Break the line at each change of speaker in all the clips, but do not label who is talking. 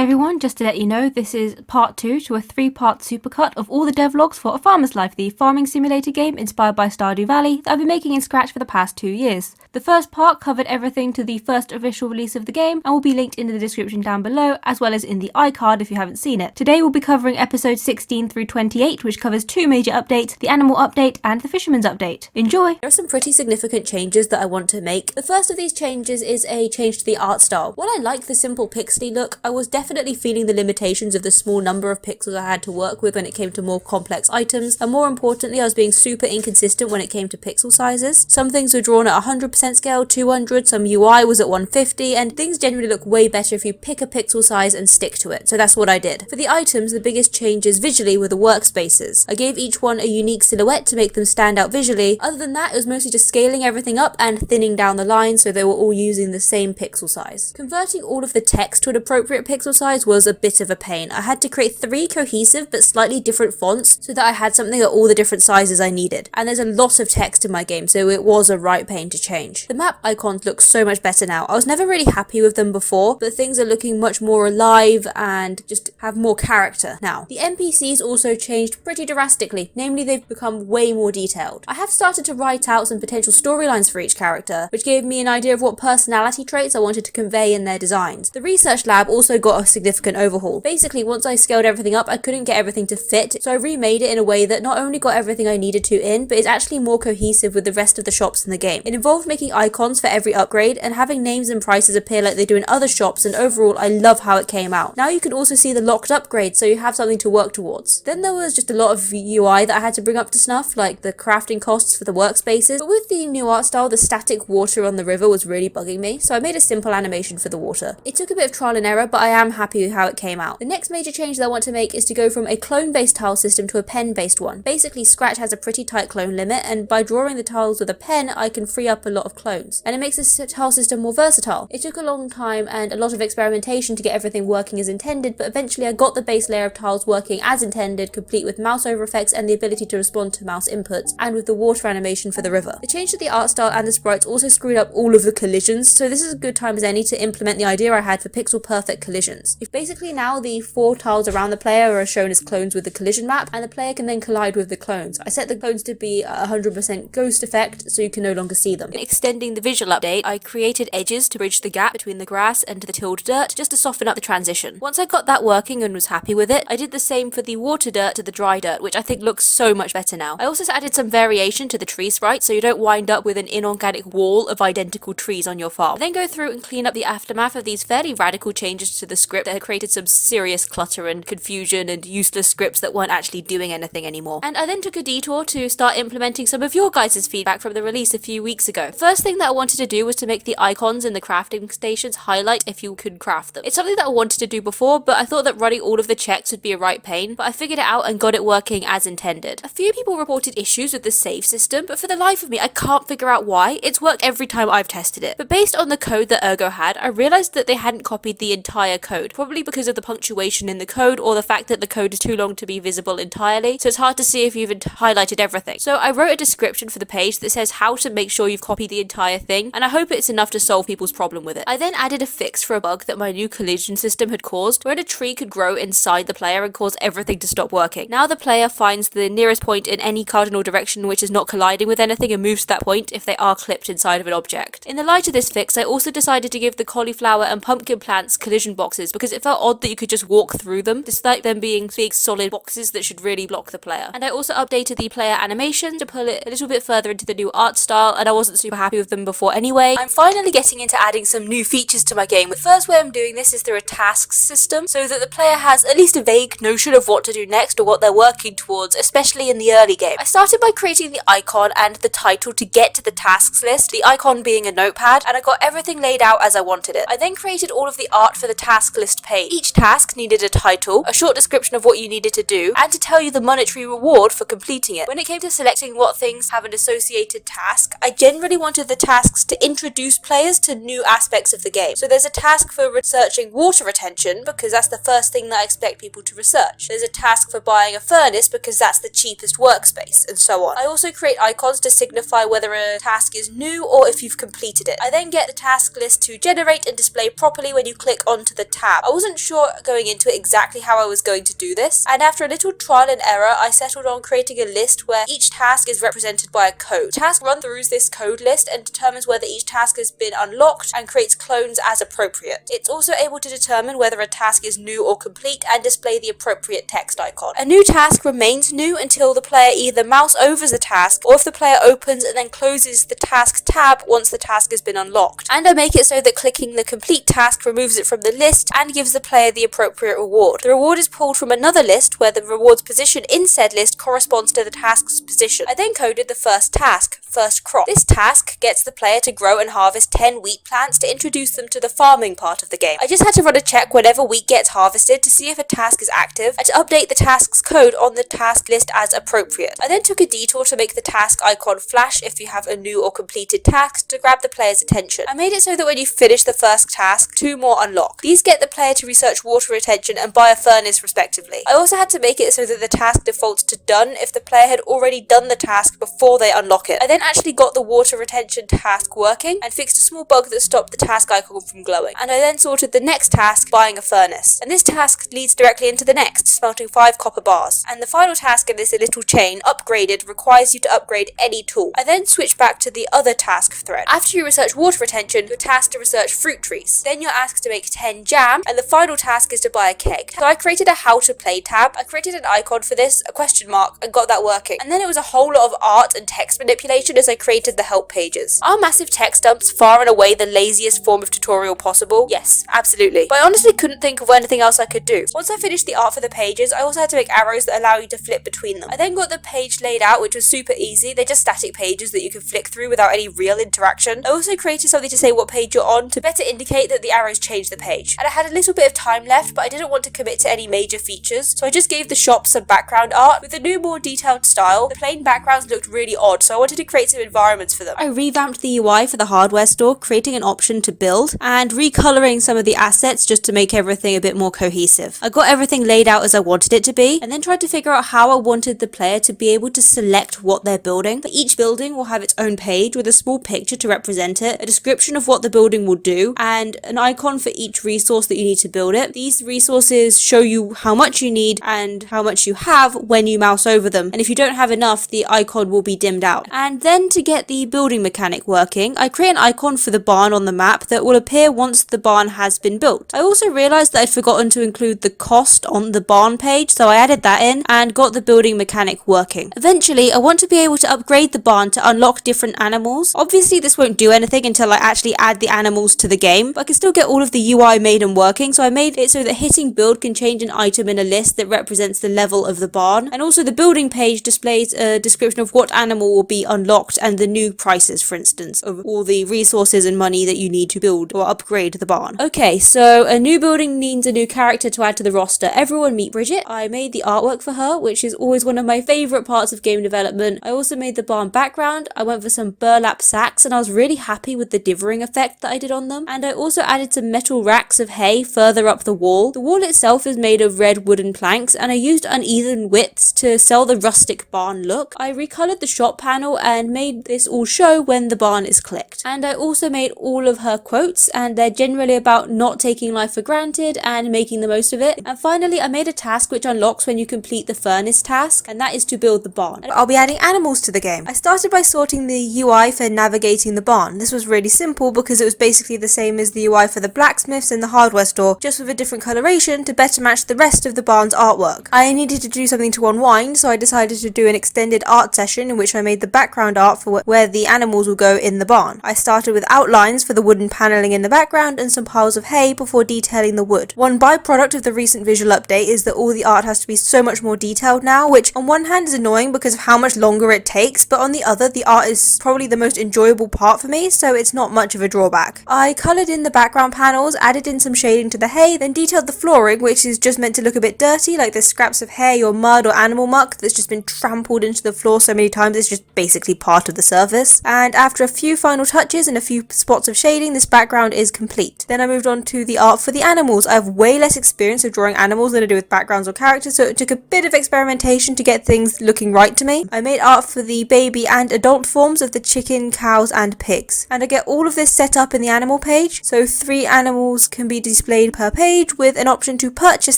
everyone, just to let you know, this is part 2 to a 3-part supercut of all the devlogs for A Farmer's Life, the farming simulator game inspired by Stardew Valley that I've been making in Scratch for the past 2 years. The first part covered everything to the first official release of the game and will be linked in the description down below, as well as in the iCard if you haven't seen it. Today we'll be covering episodes 16 through 28, which covers 2 major updates, the animal update and the fisherman's update. Enjoy!
There are some pretty significant changes that I want to make. The first of these changes is a change to the art style. While I like the simple pixely look, I was definitely feeling the limitations of the small number of pixels I had to work with when it came to more complex items, and more importantly I was being super inconsistent when it came to pixel sizes. Some things were drawn at 100% scale, 200, some UI was at 150, and things generally look way better if you pick a pixel size and stick to it, so that's what I did. For the items, the biggest changes visually were the workspaces. I gave each one a unique silhouette to make them stand out visually. Other than that, it was mostly just scaling everything up and thinning down the lines so they were all using the same pixel size. Converting all of the text to an appropriate pixel size was a bit of a pain. I had to create 3 cohesive but slightly different fonts so that I had something at all the different sizes I needed. And there's a lot of text in my game, so it was a right pain to change. The map icons look so much better now. I was never really happy with them before, but things are looking much more alive and just have more character now. The NPCs also changed pretty drastically, namely they've become way more detailed. I have started to write out some potential storylines for each character, which gave me an idea of what personality traits I wanted to convey in their designs. The research lab also got a significant overhaul. Basically, once I scaled everything up, I couldn't get everything to fit, so I remade it in a way that not only got everything I needed to in, but is actually more cohesive with the rest of the shops in the game. It involved making icons for every upgrade and having names and prices appear like they do in other shops, and overall I love how it came out. Now you can also see the locked upgrades, so you have something to work towards. Then there was just a lot of UI that I had to bring up to snuff, like the crafting costs for the workspaces, but with the new art style, the static water on the river was really bugging me, so I made a simple animation for the water. It took a bit of trial and error, but I am happy with how it came out. The next major change that I want to make is to go from a clone-based tile system to a pen-based one. Basically, Scratch has a pretty tight clone limit, and by drawing the tiles with a pen, I can free up a lot of clones, and it makes this tile system more versatile. It took a long time and a lot of experimentation to get everything working as intended, but eventually I got the base layer of tiles working as intended, complete with mouse over effects and the ability to respond to mouse inputs, and with the water animation for the river. The change to the art style and the sprites also screwed up all of the collisions, so this is a good time as any to implement the idea I had for pixel perfect collisions. If basically now the 4 tiles around the player are shown as clones with the collision map, and the player can then collide with the clones. I set the clones to be a 100% ghost effect, so you can no longer see them. In extending the visual update, I created edges to bridge the gap between the grass and the tilled dirt, just to soften up the transition. Once I got that working and was happy with it, I did the same for the water dirt to the dry dirt, which I think looks so much better now. I also added some variation to the tree sprite, so you don't wind up with an inorganic wall of identical trees on your farm. I then go through and clean up the aftermath of these fairly radical changes to the script that had created some serious clutter and confusion and useless scripts that weren't actually doing anything anymore. And I then took a detour to start implementing some of your guys' feedback from the release a few weeks ago. First thing that I wanted to do was to make the icons in the crafting stations highlight if you could craft them. It's something that I wanted to do before, but I thought that running all of the checks would be a right pain, but I figured it out and got it working as intended. A few people reported issues with the save system, but for the life of me I can't figure out why. It's worked every time I've tested it. But based on the code that Ergo had, I realized that they hadn't copied the entire code, probably because of the punctuation in the code or the fact that the code is too long to be visible entirely, so it's hard to see if you've highlighted everything. So I wrote a description for the page that says how to make sure you've copied the entire thing, and I hope it's enough to solve people's problem with it. I then added a fix for a bug that my new collision system had caused, where a tree could grow inside the player and cause everything to stop working. Now the player finds the nearest point in any cardinal direction which is not colliding with anything and moves to that point if they are clipped inside of an object. In the light of this fix, I also decided to give the cauliflower and pumpkin plants collision boxes because it felt odd that you could just walk through them, despite them being big solid boxes that should really block the player. And I also updated the player animation to pull it a little bit further into the new art style, and I wasn't super happy with them before anyway. I'm finally getting into adding some new features to my game. The first way I'm doing this is through a tasks system, so that the player has at least a vague notion of what to do next or what they're working towards, especially in the early game. I started by creating the icon and the title to get to the tasks list, the icon being a notepad, and I got everything laid out as I wanted it. I then created all of the art for the task list page. Each task needed a title, a short description of what you needed to do, and to tell you the monetary reward for completing it. When it came to selecting what things have an associated task, I generally wanted the tasks to introduce players to new aspects of the game. So there's a task for researching water retention, because that's the first thing that I expect people to research. There's a task for buying a furnace, because that's the cheapest workspace, and so on. I also create icons to signify whether a task is new or if you've completed it. I then get the task list to generate and display properly when you click onto the tab. tab. I wasn't sure going into it exactly how I was going to do this, and after a little trial and error, I settled on creating a list where each task is represented by a code. The task runs through this code list and determines whether each task has been unlocked and creates clones as appropriate. It's also able to determine whether a task is new or complete and display the appropriate text icon. A new task remains new until the player either mouse overs the task, or if the player opens and then closes the task tab once the task has been unlocked. And I make it so that clicking the complete task removes it from the list and gives the player the appropriate reward. The reward is pulled from another list where the reward's position in said list corresponds to the task's position. I then coded the first task, first crop. This task gets the player to grow and harvest 10 wheat plants to introduce them to the farming part of the game. I just had to run a check whenever wheat gets harvested to see if a task is active and to update the task's code on the task list as appropriate. I then took a detour to make the task icon flash if you have a new or completed task to grab the player's attention. I made it so that when you finish the first task, 2 more unlock. These get the player to research water retention and buy a furnace respectively. I also had to make it so that the task defaults to done if the player had already done the task before they unlock it. I then actually got the water retention task working and fixed a small bug that stopped the task icon from glowing. And I then sorted the next task, buying a furnace. And this task leads directly into the next, smelting 5 copper bars. And the final task in this little chain, upgraded, requires you to upgrade any tool. I then switched back to the other task thread. After you research water retention, you're tasked to research fruit trees. Then you're asked to make 10 jam, and the final task is to buy a keg. So I created a how to play tab. I created an icon for this, a question mark, and got that working. And then it was a whole lot of art and text manipulation as I created the help pages. Are massive text dumps far and away the laziest form of tutorial possible? Yes, absolutely. But I honestly couldn't think of anything else I could do. Once I finished the art for the pages, I also had to make arrows that allow you to flip between them. I then got the page laid out, which was super easy. They're just static pages that you can flick through without any real interaction. I also created something to say what page you're on to better indicate that the arrows change the page. And I had a little bit of time left, but I didn't want to commit to any major features, so I just gave the shop some background art. With the new, more detailed style, the plain backgrounds looked really odd, so I wanted to create some environments for them. I revamped the UI for the hardware store, creating an option to build, and recoloring some of the assets just to make everything a bit more cohesive. I got everything laid out as I wanted it to be, and then tried to figure out how I wanted the player to be able to select what they're building. For each building will have its own page with a small picture to represent it, a description of what the building will do, and an icon for each resource that you need to build it. These resources show you how much you need and how much you have when you mouse over them, and if you don't have enough, the icon will be dimmed out. And then to get the building mechanic working, I create an icon for the barn on the map that will appear once the barn has been built. I also realized that I'd forgotten to include the cost on the barn page, so I added that in and got the building mechanic working. Eventually, I want to be able to upgrade the barn to unlock different animals. Obviously, this won't do anything until I actually add the animals to the game, but I can still get all of the UI made and working, so I made it so that hitting build can change an item in a list that represents the level of the barn, and also the building page displays a description of what animal will be unlocked and the new prices, for instance, of all the resources and money that you need to build or upgrade the barn. Okay, so a new building needs a new character to add to the roster. Everyone meet Bridget. I made the artwork for her, which is always one of my favourite parts of game development. I also made the barn background. I went for some burlap sacks and I was really happy with the dithering effect that I did on them. And I also added some metal racks of hay further up the wall. The wall itself is made of red wooden planks and I used uneven widths to sell the rustic barn look. I recolored the shop panel and made this all show when the barn is clicked. And I also made all of her quotes, and they're generally about not taking life for granted and making the most of it. And finally, I made a task which unlocks when you complete the furnace task, and that is to build the barn. And I'll be adding animals to the game. I started by sorting the UI for navigating the barn. This was really simple because it was basically the same as the UI for the blacksmiths and the hardware store, just with a different coloration to better match the rest of the barn's artwork. I needed to do something to unwind, so I decided to do an extended art session in which I made the background art for where the animals will go in the barn. I started with outlines for the wooden paneling in the background and some piles of hay before detailing the wood. One byproduct of the recent visual update is that all the art has to be so much more detailed now, which on one hand is annoying because of how much longer it takes, but on the other, the art is probably the most enjoyable part for me, so it's not much of a drawback. I coloured in the background panels, added in some shading to the hay, then detailed the flooring, which is just meant to look a bit dirty, like there's scraps of hay or mud or animal muck that's just been trampled into the floor so many times it's just basically part of the surface. And after a few final touches and a few spots of shading, this background is complete. Then I moved on to the art for the animals. I have way less experience of drawing animals than I do with backgrounds or characters, so it took a bit of experimentation to get things looking right to me. I made art for the baby and adult forms of the chicken, cows and pigs. And I get all of this set up in the animal page, so 3 animals can be displayed per page with an option to purchase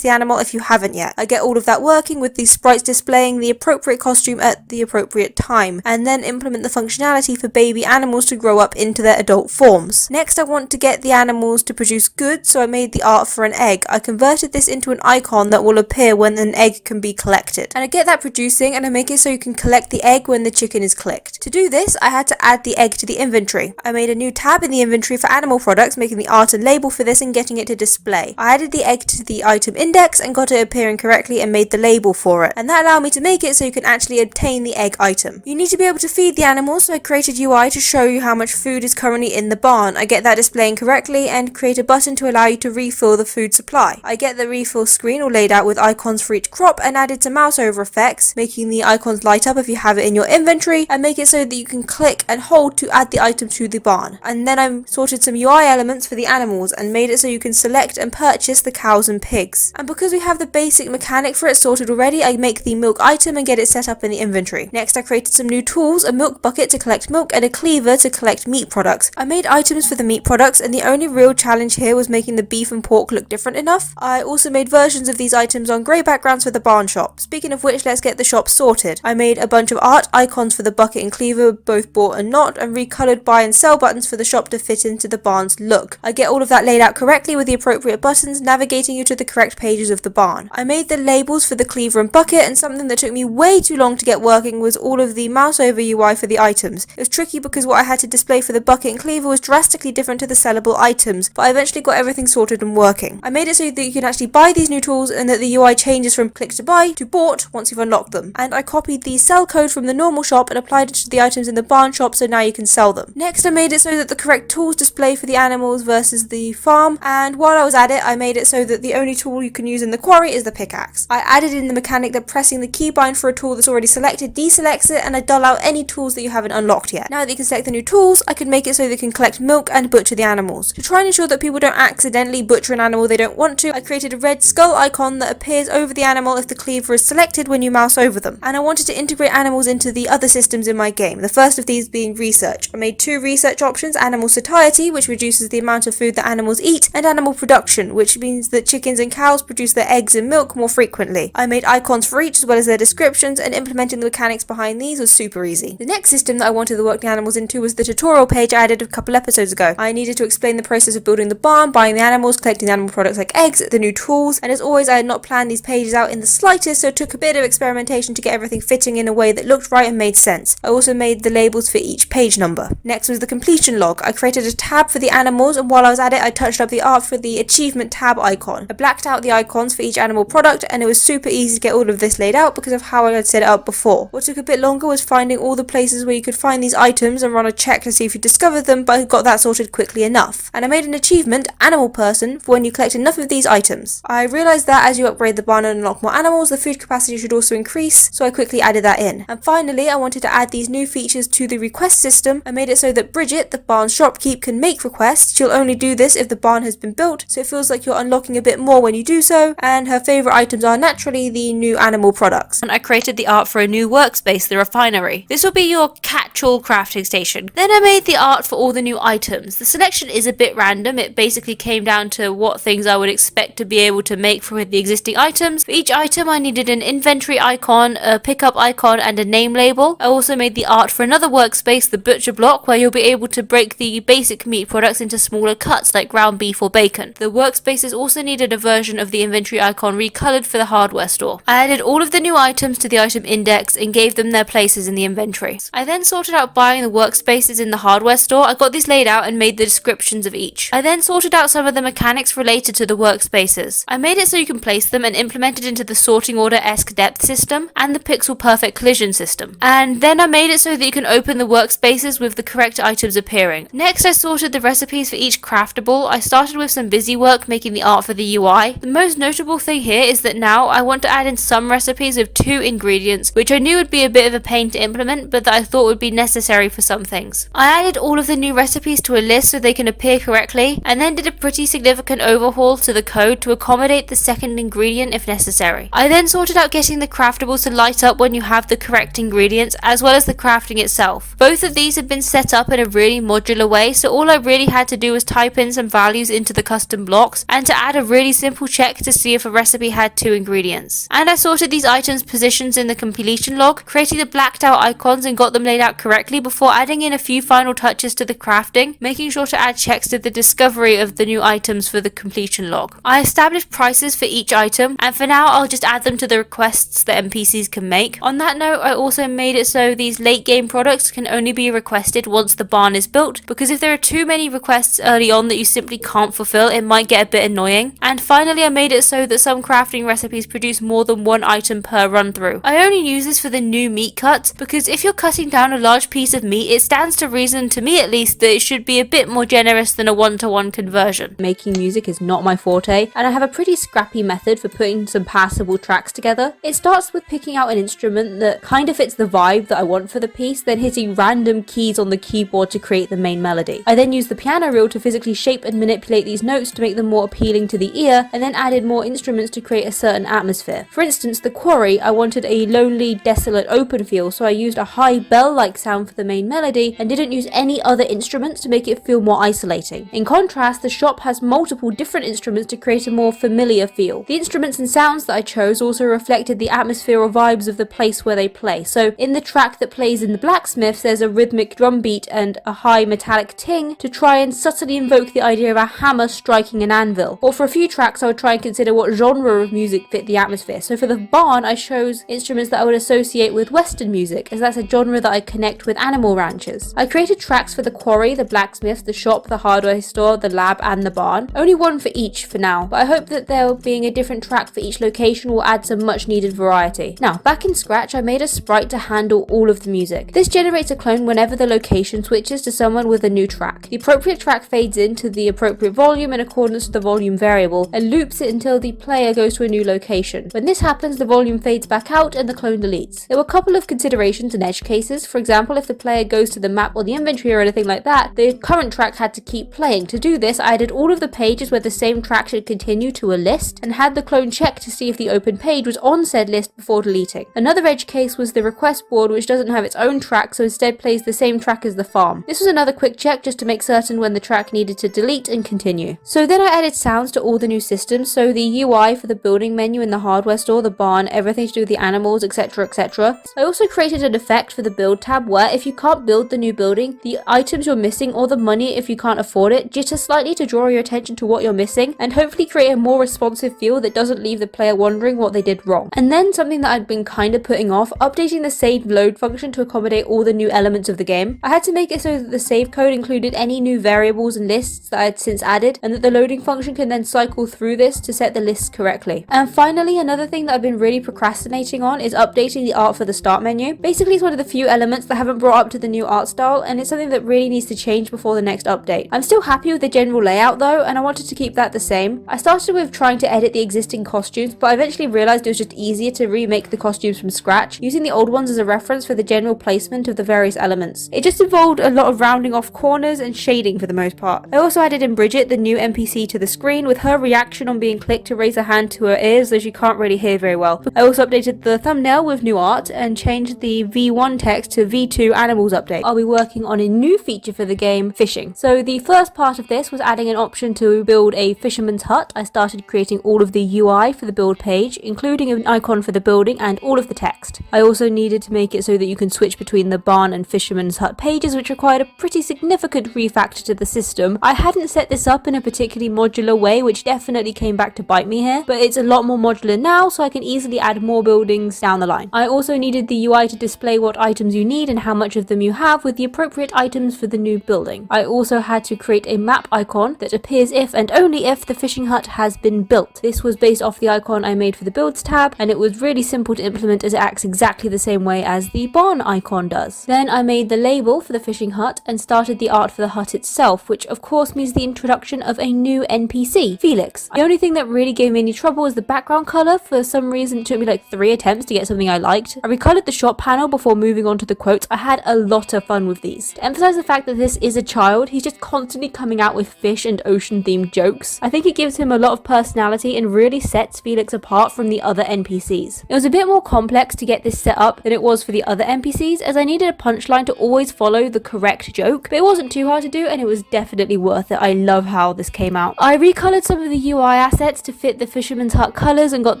the animal if you haven't yet. I get all of that working with these sprites displaying the appropriate costume at the appropriate time, and then implement the functionality for baby animals to grow up into their adult forms. Next, I want to get the animals to produce goods, so I made the art for an egg. I converted this into an icon that will appear when an egg can be collected. And I get that producing, and I make it so you can collect the egg when the chicken is clicked. To do this, I had to add the egg to the inventory. I made a new tab in the inventory for animal products, making the art and label for this and getting it to display. I added the egg to the item index and got it appearing correctly and made the label for it. And that allowed me to make it so you can actually obtain the egg item. You need to be able to feed the animals, so I created UI to show you how much food is currently in the barn. I get that displaying correctly and create a button to allow you to refill the food supply. I get the refill screen all laid out with icons for each crop and added some mouse over effects, making the icons light up if you have it in your inventory, and make it so that you can click and hold to add the item to the barn. And then I sorted some UI elements for the animals and made it so you can select and purchase the cows and pigs. And because we have the basic mechanic for it sorted already, I make the milk item and get it set up in the inventory. Next, I created some new tools, a milk bucket to collect milk and a cleaver to collect meat products. I made items for the meat products, and the only real challenge here was making the beef and pork look different enough. I also made versions of these items on grey backgrounds for the barn shop. Speaking of which, let's get the shop sorted. I made a bunch of art icons for the bucket and cleaver, both bought and not, and recolored buy and sell buttons for the shop to fit into the barn's look. I get all of that laid out correctly with the appropriate buttons, navigating you to the correct pages of the barn. I made the labels for the cleaver and bucket, and something that took me way too long to get working was all of the mouse over UI for the items. It was tricky because what I had to display for the bucket and cleaver was drastically different to the sellable items, but I eventually got everything sorted and working. I made it so that you can actually buy these new tools and that the UI changes from click to buy to bought once you've unlocked them. And I copied the sell code from the normal shop and applied it to the items in the barn shop, so now you can sell them. Next, I made it so that the correct tools display for the animals versus the farm, and while I was at it, I made it so that the only tool you can use in the quarry is the pickaxe. I added in the mechanic that pressing the keybind for a tool that's already selected deselects it, and I dull out any tools that you haven't unlocked yet. Now that you can select the new tools, I can make it so they can collect milk and butcher the animals. To try and ensure that people don't accidentally butcher an animal they don't want to, I created a red skull icon that appears over the animal if the cleaver is selected when you mouse over them. And I wanted to integrate animals into the other systems in my game, the first of these being research. I made two research options: animal satiety, which reduces the amount of food that animals eat, and animal production, which means that chickens and cows produce their eggs and milk more frequently. I made icons for each as well as their descriptions, and implementing the mechanics behind these was super easy. The next system that I wanted to work the animals into was the tutorial page I added a couple episodes ago. I needed to explain the process of building the barn, buying the animals, collecting the animal products like eggs, the new tools, and as always I had not planned these pages out in the slightest, so it took a bit of experimentation to get everything fitting in a way that looked right and made sense. I also made the labels for each page number. Next was the completion log. I created a tab for the animals, and while I was at it I touched up the art for the achievement tab icon. I blacked out the icons for each animal product, and it was super easy to get all of this laid out because of how I had set it up before. What took a bit longer was finding all the places where you could find these items and run a check to see if you discovered them, but I got that sorted quickly enough. And I made an achievement, animal person, for when you collect enough of these items. I realised that as you upgrade the barn and unlock more animals, the food capacity should also increase, so I quickly added that in. And finally, I wanted to add these new features to the request system. I made it so that Bridget, the barn shopkeep, can make requests. She'll only do this if the barn has been built, so it feels like you're unlocking a bit more when you do so, and her favourite items are naturally the new animal products.
And I created the art for a new workspace, the refinery. This will be your catch-all crafting station. Then I made the art for all the new items. The selection is a bit random. It basically came down to what things I would expect to be able to make from the existing items. For each item I needed an inventory icon, a pickup icon, and a name label. I also made the art for another workspace, the butcher block, where you'll be able to break the basic meat products into smaller cuts like ground beef or bacon. The workspaces also needed a version of the inventory icon recolored for the hardware store. I added all of the new items to the item index and gave them their places in the inventory. I then sorted out buying the workspaces in the hardware store. I got these laid out and made the descriptions of each. I then sorted out some of the mechanics related to the workspaces. I made it so you can place them and implemented into the sorting order-esque depth system and the pixel perfect collision system. And then I made it so that you can open the workspaces with the correct items appearing. Next, I sorted the recipes for each craftable. I started with some busy work making the art for the UI. The most notable thing here is that now I want to add in some recipes of 2 ingredients, which I knew would be a bit of a pain to implement, but that I thought would be necessary for some things. I added all of the new recipes to a list so they can appear correctly, and then did a pretty significant overhaul to the code to accommodate the second ingredient if necessary. I then sorted out getting the craftables to light up when you have the correct ingredients, as well as the crafting itself. Both of these have been set up in a really modular way, so all I really had to do was type in some values into the
custom blocks, and to add a really simple check to see if a recipe had 2 ingredients. And I sorted these items' positions in the compilation log, creating the blacked out icons and got them laid out correctly before adding in a few final touches to the crafting, making sure to add checks to the discovery of the new items for the completion log. I established prices for each item, and for now I'll just add them to the requests that NPCs can make. On that note, I also made it so these late game products can only be requested once the barn is built, because if there are too many requests early on that you simply can't fulfill, it might get a bit annoying. And finally, I made it so that some crafting recipes produce more than one item per run through. I only use this for the new meat cuts, because if you're cutting down a large piece of meat, it stands to reason, to me at least, that it should be a bit more generous than a one-to-one conversion. Making music is not my forte, and I have a pretty scrappy method for putting some passable tracks together. It starts with picking out an instrument that kind of fits the vibe that I want for the piece, then hitting random keys on the keyboard to create the main melody. I then use the piano reel to physically shape and manipulate these notes to make them more appealing to the ear, and then added more instruments to create a certain atmosphere. For instance, the quarry, I wanted a lonely, desolate, open feel, so I used a high bell-like sound for the main melody and didn't use any other instruments to make it feel more isolating. In contrast, the shop has multiple different instruments to create a more familiar feel. The instruments and sounds that I chose also reflected the atmosphere or vibes of the place where they play. So in the track that plays in the blacksmith, there's a rhythmic drum beat and a high metallic ting to try and subtly invoke the idea of a hammer striking an anvil. Or for a few tracks, I would try and consider what genre of music fit the atmosphere. So for the barn, I chose instruments that I would associate with Western music, as that's a genre that I connect with animal ranchers. I created tracks for the quarry, the blacksmith, the shop, the hardware store, the lab, and the barn. Only one for each for now, but I hope that there being a different track for each location will add some much needed variety. Now, back in Scratch, I made a sprite to handle all of the music. This generates a clone whenever the location switches to someone with a new track. The appropriate track fades into the appropriate volume in accordance with the volume variable and loops it until the player goes to a new location. When this happens, the volume fades back out and the clone deletes. There were a couple of considerations and edge cases. For example, if the player goes to the map or the inventory or anything like that, the current track had to keep playing. To do this, I added all of the pages where the same track should continue to a list and had the clone check to see if the open page was on said list before deleting. Another edge case was the request board, which doesn't have its own track, so instead plays the same track as the farm. This was another quick check just to make certain when the track needed to delete and continue. So then I added sounds to all the new systems, so the UI for the building menu in the hardware store, the barn, everything to do with the animals, etc, etc. I also created an effect for the build tab where if you can't build the new building, the items you're missing or the money if you can't afford it jitter slightly to draw your attention to what you're missing and hopefully create a more responsive feel that doesn't leave the player wondering what they did wrong. And then something that I'd been kind of putting off, updating the save load function to accommodate all the new elements of the game. I had to make it so that the save code included any new variables and lists that I had since added, and that the loading function can then cycle through this to set the lists correctly. And finally, another thing that I've been really procrastinating on is updating the art for the start menu. Basically, it's one of the few elements that haven't brought up to the new art style, and it's something that really needs to change before the next update. I'm still happy with the general layout though, and I wanted to keep that the same. I started with trying to edit the existing costumes, but I eventually realized it was just easier to remake the costumes from scratch, using the old ones as a reference for the general placement of the various elements. It just involved a lot of rounding off corners and shading for the most part. I also added in Bridget, the new NPC, to the screen with her reaction on being clicked to raise her hand to her ears, though she can't really hear very well. I also updated the thumbnail with new art and changed the V1 text to V2 animals update. I'll be working on a new feature for the game, fishing. So the first part of this was adding an option to build a fisherman's hut. I started creating all of the UI for the build page, including an icon for the building and all of the text. I also needed to make it so that you can switch between the barn and fisherman's hut pages, which required a pretty significant refactor to the system. I hadn't set this up in a particularly modular way, which definitely came back to bite me here, but it's a lot more modular now, so I can easily add more buildings down the line. I also needed the UI to display what items you need and how much of them you have with the appropriate items for the new building. I also had to create a map icon that appears if and only if the fishing hut has been built. This was based off the icon I made for the builds tab, and it was really simple to implement as it acts exactly the same way as the barn icon does. Then I made the label for the fishing hut and started the art for the hut itself, which of course means the introduction of a new NPC, Felix. The only thing that really gave me any trouble was the background color. For some reason it took me like 3 attempts to get something I liked. I recolored the shop panel before moving on to the quotes. I had a lot of fun with these. To emphasize the fact that this is a child, he's just constantly coming out with fish and ocean themed jokes. I think it gives him a lot of personality and really sets Felix apart from the other NPCs. It was a bit more complex to get this set up than it was for the other NPCs, as I needed a punchline to always follow the correct joke, but it wasn't too hard to do and it was definitely worth it. I love how this
this came out. I recolored some of the UI assets to fit the Fisherman's Hut colors and got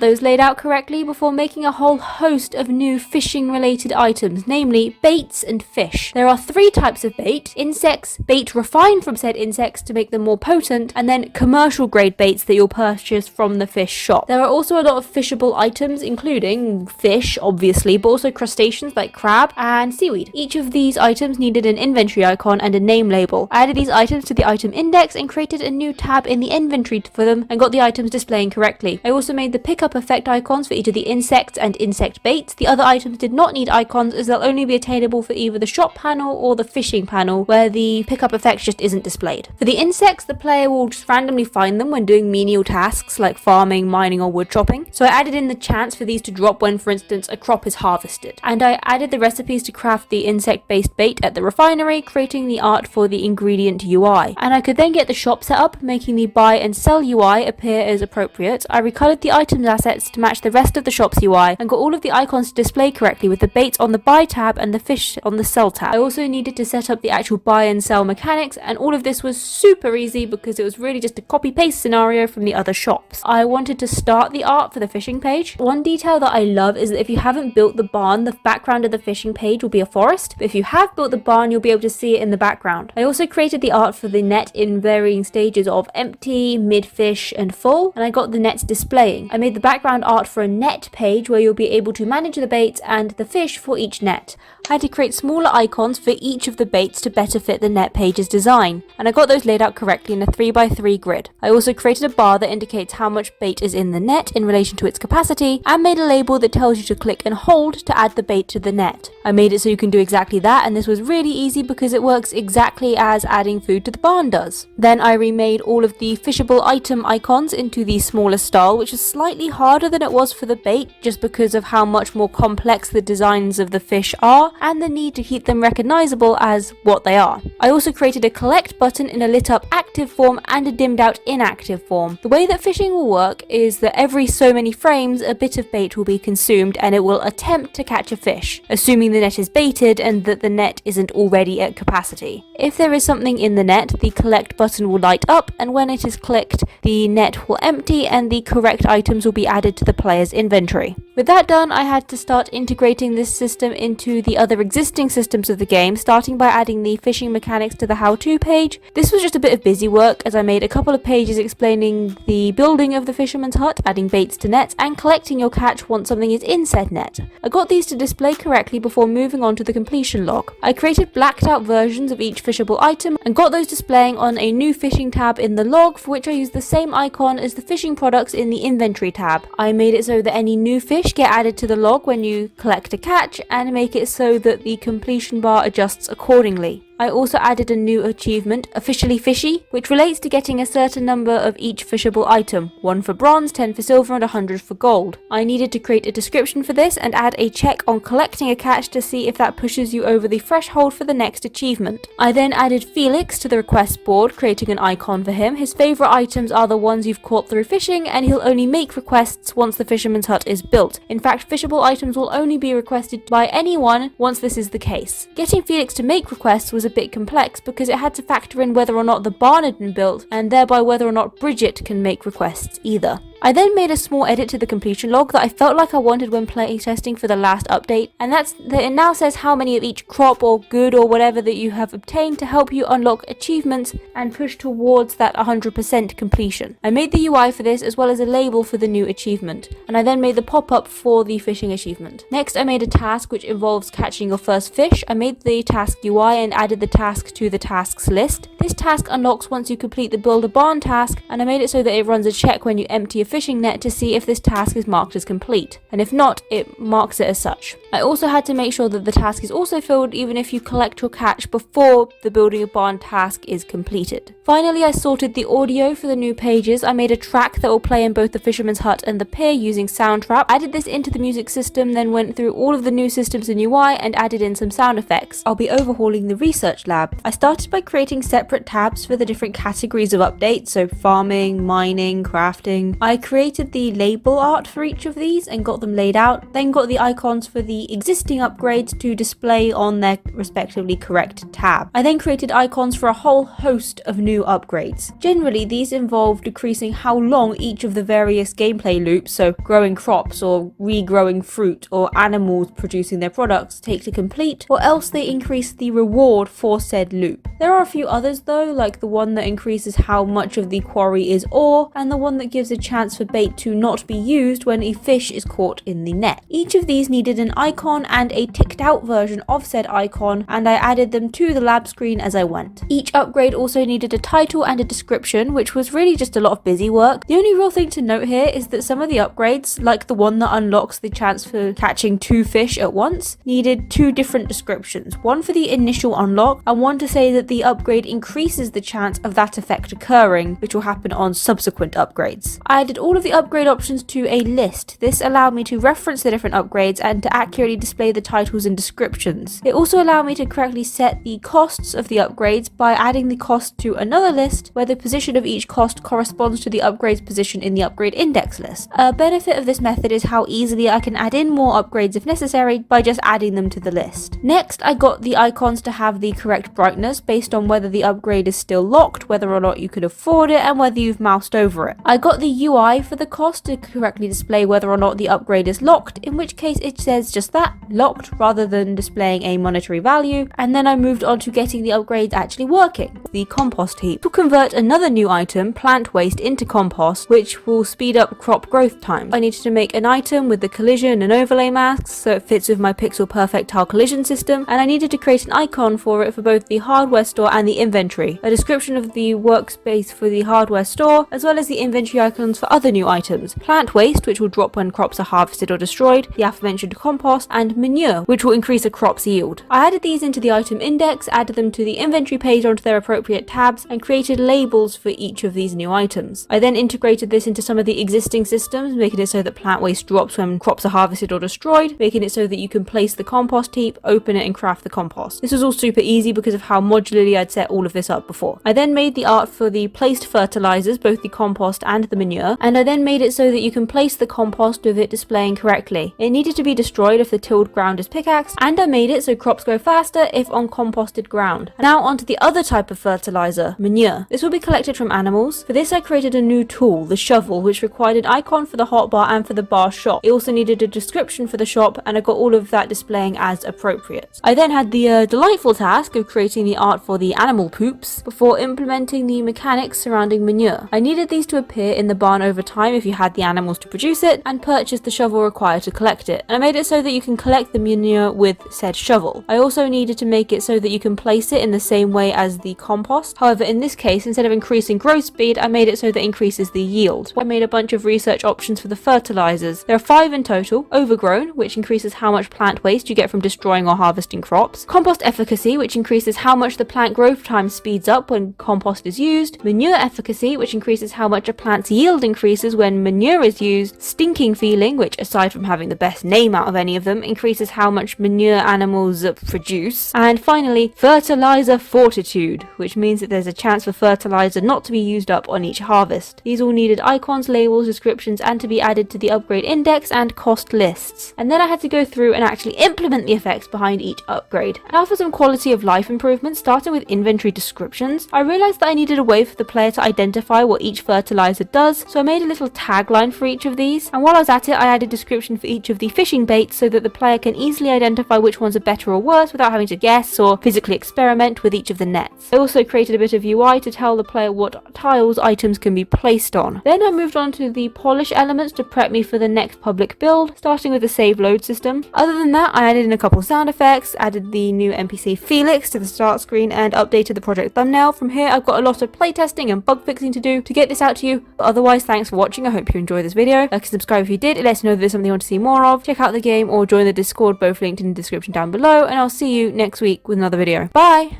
those laid out correctly before making a whole host of new fishing related items, namely baits and fish. There are 3 types of bait: insects, bait refined from said insects to make them more potent, and then commercial grade baits that you'll purchase from the fish shop. There are also a lot of fishable items, including fish obviously, but also crustaceans like crab and seaweed. Each of these items needed an inventory icon and a name label. I added these items to the item index and created a new tab in the inventory for them and got the items displaying correctly. I also made the pickup effect icons for each of the insects and insect baits. The other items did not need icons as they'll only be attainable for either the shop panel or the fishing panel, where the pickup effect just isn't displayed. For the insects, the player will just randomly find them when doing menial tasks like farming, mining or wood chopping. So I added in the chance for these to drop when, for instance, a crop is harvested. And I added the recipes to craft the insect-based bait at the refinery, creating the art for the ingredient UI. And I could then get the shop set up, making the buy and sell UI appear as appropriate. I recolored the items assets to match the rest of the shop's UI and got all of the icons to display correctly with the baits on the buy tab and the fish on the sell tab. I also needed to set up the actual buy and sell mechanics, and all of this was super easy because it was really just a copy-paste scenario from the other shops. I wanted to start the art for the fishing page. One detail that I love is that if you haven't built the barn, the background of the fishing page will be a forest, but if you have built the barn, you'll be able to see it in the background. I also created the art for the net in varying stages of empty, mid-fish and full, and I got the nets displaying. I made the background art for a net page where you'll be able to manage the baits and the fish for each net. I had to create smaller icons for each of the baits to better fit the net page's design, and I got those laid out correctly in a 3x3 grid. I also created a bar that indicates how much bait is in the net in relation to its capacity, and made a label that tells you to click and hold to add the bait to the net. I made it so you can do exactly that, and this was really easy because it works exactly as adding food to the barn does. Then I remade all of the fishable item icons into the smaller style, which is slightly harder than it was for the bait just because of how much more complex the designs of the fish are and the need to keep them recognizable as what they are. I also created a collect button in a lit up active form and a dimmed out inactive form. The way that fishing will work is that every so many frames a bit of bait will be consumed and it will attempt to catch a fish, assuming the net is baited and that the net isn't already at capacity. If there is something in the net, the collect button will light up, and when it is clicked, the net will empty and the correct items will be added to the player's inventory. With that done, I had to start integrating this system into the other existing systems of the game, starting by adding the fishing mechanics to the how-to page. This was just a bit of busy work as I made a couple of pages explaining the building of the fisherman's hut, adding baits to nets, and collecting your catch once something is in said net. I got these to display correctly before moving on to the completion log. I created blacked out versions of each fishable item and got those displaying on a new fishing tab in the log, for which I used the same icon as the fishing products in the inventory tab. I made it so that any new fish get added to the log when you collect a catch, and make it so that the completion bar adjusts accordingly. I also added a new achievement, Officially Fishy, which relates to getting a certain number of each fishable item, 1 for bronze, 10 for silver and 100 for gold. I needed to create a description for this and add a check on collecting a catch to see if that pushes you over the threshold for the next achievement. I then added Felix to the request board, creating an icon for him. His favourite items are the ones you've caught through fishing, and he'll only make requests once the fisherman's hut is built. In fact, fishable items will only be requested by anyone once this is the case. Getting Felix to make requests was a bit complex because it had to factor in whether or not the barn had been built, and thereby whether or not Bridget can make requests either. I then made a small edit to the completion log that I felt like I wanted when playtesting for the last update, and that's that it now says how many of each crop or good or whatever that you have obtained to help you unlock achievements and push towards that 100% completion. I made the UI for this as well as a label for the new achievement, and I then made the pop-up for the fishing achievement. Next, I made a task which involves catching your first fish. I made the task UI and added the task to the tasks list. This task unlocks once you complete the build a barn task, and I made it so that it runs a check when you empty a fishing net to see if this task is marked as complete, and if not, it marks it as such. I also had to make sure that the task is also filled even if you collect your catch before the building a barn task is completed. Finally, I sorted the audio for the new pages. I made a track that will play in both the fisherman's hut and the pier using Soundtrap. I added this into the music system, then went through all of the new systems in UI and added in some sound effects. I'll be overhauling the research lab. I started by creating separate tabs for the different categories of updates, so farming, mining, crafting. I created the label art for each of these and got them laid out, then got the icons for the existing upgrades to display on their respectively correct tab. I then created icons for a whole host of new upgrades. Generally, these involve decreasing how long each of the various gameplay loops, so growing crops or regrowing fruit or animals producing their products, take to complete, or else they increase the reward for said loop. There are a few others though, like the one that increases how much of the quarry is ore, and the one that gives a chance for bait to not be used when a fish is caught in the net. Each of these needed an icon and a ticked out version of said icon, and I added them to the lab screen as I went. Each upgrade also needed a title and a description, which was really just a lot of busy work. The only real thing to note here is that some of the upgrades, like the one that unlocks the chance for catching 2 fish at once, needed 2 different descriptions, one for the initial unlock and one to say that the upgrade increases the chance of that effect occurring, which will happen on subsequent upgrades. I added all of the upgrade options to a list. This allowed me to reference the different upgrades and to accurately display the titles and descriptions. It also allowed me to correctly set the costs of the upgrades by adding the cost to another list where the position of each cost corresponds to the upgrade's position in the upgrade index list. A benefit of this method is how easily I can add in more upgrades if necessary by just adding them to the list. Next, I got the icons to have the correct brightness based on whether the upgrade is still locked, whether or not you could afford it, and whether you've moused over it. I got the UI for the cost to correctly display whether or not the upgrade is locked, in which case it says just that, locked, rather than displaying a monetary value, and then I moved on to getting the upgrades actually working. The compost heap will convert another new item, plant waste, into compost, which will speed up crop growth time. I needed to make an item with the collision and overlay masks so it fits with my pixel perfect tile collision system, and I needed to create an icon for it for both the hardware store and the inventory, a description of the workspace for the hardware store, as well as the inventory icons for other new items, plant waste, which will drop when crops are harvested or destroyed, the aforementioned compost, and manure, which will increase a crop's yield. I added these into the item index, added them to the inventory page onto their appropriate tabs, and created labels for each of these new items. I then integrated this into some of the existing systems, making it so that plant waste drops when crops are harvested or destroyed, making it so that you can place the compost heap, open it, and craft the compost. This was all super easy because of how modularly I'd set all of this up before. I then made the art for the placed fertilizers, both the compost and the manure, and I then made it so that you can place the compost with it displaying correctly. It needed to be destroyed if the tilled ground is pickaxed, and I made it so crops grow faster if on composted ground. Now onto the other type of fertilizer, manure. This will be collected from animals. For this I created a new tool, the shovel, which required an icon for the hotbar and for the bar shop. It also needed a description for the shop, and I got all of that displaying as appropriate. I then had the delightful task of creating the art for the animal poops before implementing the mechanics surrounding manure. I needed these to appear in the barn over time if you had the animals to produce it, and purchased the shovel required to collect it. And I made it so that you can collect the manure with said shovel. I also needed to make it so that you can place it in the same way as the compost. However, in this case, instead of increasing growth speed, I made it so that it increases the yield. I made a bunch of research options for the fertilizers. There are 5 in total. Overgrown, which increases how much plant waste you get from destroying or harvesting crops. Compost efficacy, which increases how much the plant growth time speeds up when compost is used. Manure efficacy, which increases how much a plant's yield increases when manure is used. Stinking feeling, which aside from having the best name out of any of them, increases how much manure animals produce. And finally, fertilizer fortitude, which means that there's a chance for fertilizer not to be used up on each harvest. These all needed icons, labels, descriptions, and to be added to the upgrade index and cost lists. And then I had to go through and actually implement the effects behind each upgrade. Now for some quality of life improvements, starting with inventory descriptions, I realized that I needed a way for the player to identify what each fertilizer does, so I made a little tagline for each of these, and while I was at it I added description for each of the fishing baits so that the player can easily identify which ones are better or worse without having to guess or physically experiment with each of the nets. I also created a bit of UI to tell the player what tiles items can be placed on. Then I moved on to the polish elements to prep me for the next public build, starting with the save load system. Other than that, I added in a couple sound effects, added the new NPC Felix to the start screen, and updated the project thumbnail. From here I've got a lot of playtesting and bug fixing to do to get this out to you, but otherwise thanks for watching. I hope you enjoyed this video. Like and subscribe if you did, it lets me know that there's something you want to see more of. Check out the game or join the Discord, both linked in the description down below, and I'll see you next week with another video. Bye!